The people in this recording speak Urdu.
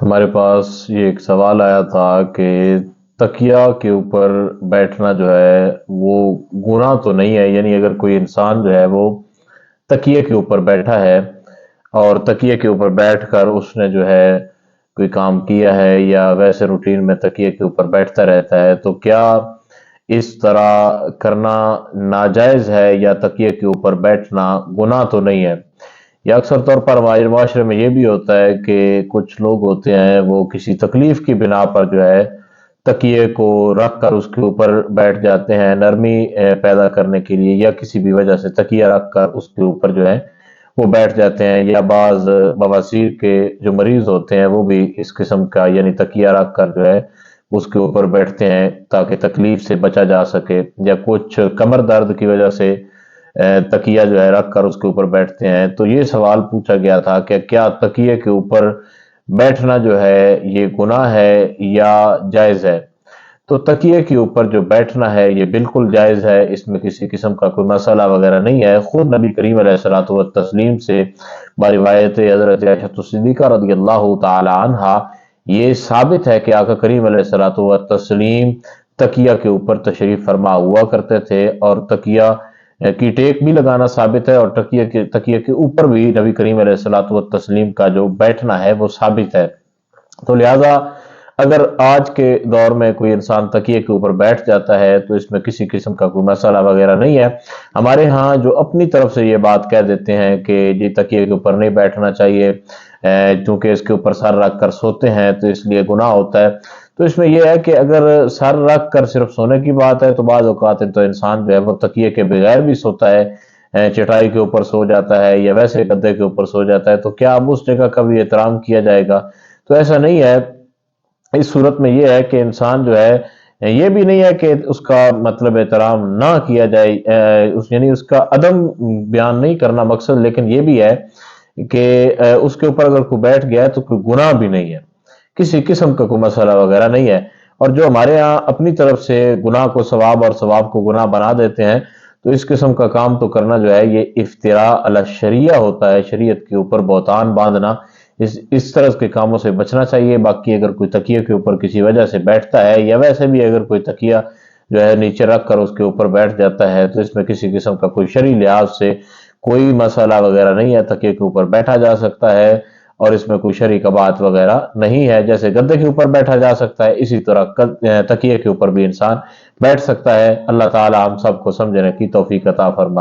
ہمارے پاس یہ ایک سوال آیا تھا کہ تکیہ کے اوپر بیٹھنا جو ہے وہ گناہ تو نہیں ہے، یعنی اگر کوئی انسان جو ہے وہ تکیے کے اوپر بیٹھا ہے اور تکیے کے اوپر بیٹھ کر اس نے جو ہے کوئی کام کیا ہے یا ویسے روٹین میں تکیے کے اوپر بیٹھتا رہتا ہے، تو کیا اس طرح کرنا ناجائز ہے یا تکیے کے اوپر بیٹھنا گناہ تو نہیں ہے؟ یا اکثر طور پر ہمارے معاشرے میں یہ بھی ہوتا ہے کہ کچھ لوگ ہوتے ہیں وہ کسی تکلیف کی بنا پر جو ہے تکیے کو رکھ کر اس کے اوپر بیٹھ جاتے ہیں نرمی پیدا کرنے کے لیے، یا کسی بھی وجہ سے تکیہ رکھ کر اس کے اوپر جو ہے وہ بیٹھ جاتے ہیں، یا بعض بواسیر کے جو مریض ہوتے ہیں وہ بھی اس قسم کا یعنی تکیہ رکھ کر جو ہے اس کے اوپر بیٹھتے ہیں تاکہ تکلیف سے بچا جا سکے، یا کچھ کمر درد کی وجہ سے تکیہ جو ہے رکھ کر اس کے اوپر بیٹھتے ہیں۔ تو یہ سوال پوچھا گیا تھا کہ کیا تکیے کے اوپر بیٹھنا جو ہے یہ گناہ ہے یا جائز ہے؟ تو تکیے کے اوپر جو بیٹھنا ہے یہ بالکل جائز ہے، اس میں کسی قسم کا کوئی مسئلہ وغیرہ نہیں ہے۔ خود نبی کریم علیہ الصلوۃ والتسلیم سے روایت حضرت عائشہ صدیقہ رضی اللہ تعالی عنہا یہ ثابت ہے کہ آقا کریم علیہ الصلوۃ والتسلیم تکیہ کے اوپر تشریف فرما ہوا کرتے تھے، اور تکیہ کی ٹیک بھی لگانا ثابت ہے، اور تکیہ کے اوپر بھی نبی کریم علیہ الصلوۃ والتسلیم کا جو بیٹھنا ہے وہ ثابت ہے۔ تو لہٰذا اگر آج کے دور میں کوئی انسان تکیے کے اوپر بیٹھ جاتا ہے تو اس میں کسی قسم کا کوئی مسئلہ وغیرہ نہیں ہے۔ ہمارے ہاں جو اپنی طرف سے یہ بات کہہ دیتے ہیں کہ جی تکیے کے اوپر نہیں بیٹھنا چاہیے چونکہ اس کے اوپر سر رکھ کر سوتے ہیں تو اس لیے گناہ ہوتا ہے، تو اس میں یہ ہے کہ اگر سر رکھ کر صرف سونے کی بات ہے تو بعض اوقات تو انسان جو ہے وہ تکیے کے بغیر بھی سوتا ہے، چٹائی کے اوپر سو جاتا ہے یا ویسے گدے کے اوپر سو جاتا ہے، تو کیا اب اس جگہ کا بھی احترام کیا جائے گا؟ تو ایسا نہیں ہے۔ اس صورت میں یہ ہے کہ انسان جو ہے یہ بھی نہیں ہے کہ اس کا مطلب احترام نہ کیا جائے، یعنی اس کا عدم بیان نہیں کرنا مقصد، لیکن یہ بھی ہے کہ اس کے اوپر اگر کوئی بیٹھ گیا ہے تو کوئی گناہ بھی نہیں ہے، کسی قسم کا کوئی مسئلہ وغیرہ نہیں ہے۔ اور جو ہمارے ہاں اپنی طرف سے گناہ کو ثواب اور ثواب کو گناہ بنا دیتے ہیں، تو اس قسم کا کام تو کرنا جو ہے یہ افتراء علی الشریعہ ہوتا ہے، شریعت کے اوپر بہتان باندھنا، اس طرح کے کاموں سے بچنا چاہیے۔ باقی اگر کوئی تکیے کے اوپر کسی وجہ سے بیٹھتا ہے یا ویسے بھی اگر کوئی تکیہ جو ہے نیچے رکھ کر اس کے اوپر بیٹھ جاتا ہے تو اس میں کسی قسم کا کوئی شرعی لحاظ سے کوئی مسئلہ وغیرہ نہیں ہے، تکیے کے اوپر بیٹھا جا سکتا ہے اور اس میں کوئی شرعی قباحت وغیرہ نہیں ہے۔ جیسے گدے کے اوپر بیٹھا جا سکتا ہے اسی طرح تکیے کے اوپر بھی انسان بیٹھ سکتا ہے۔ اللہ تعالی ہم سب کو سمجھنے کی توفیق عطا فرمائے۔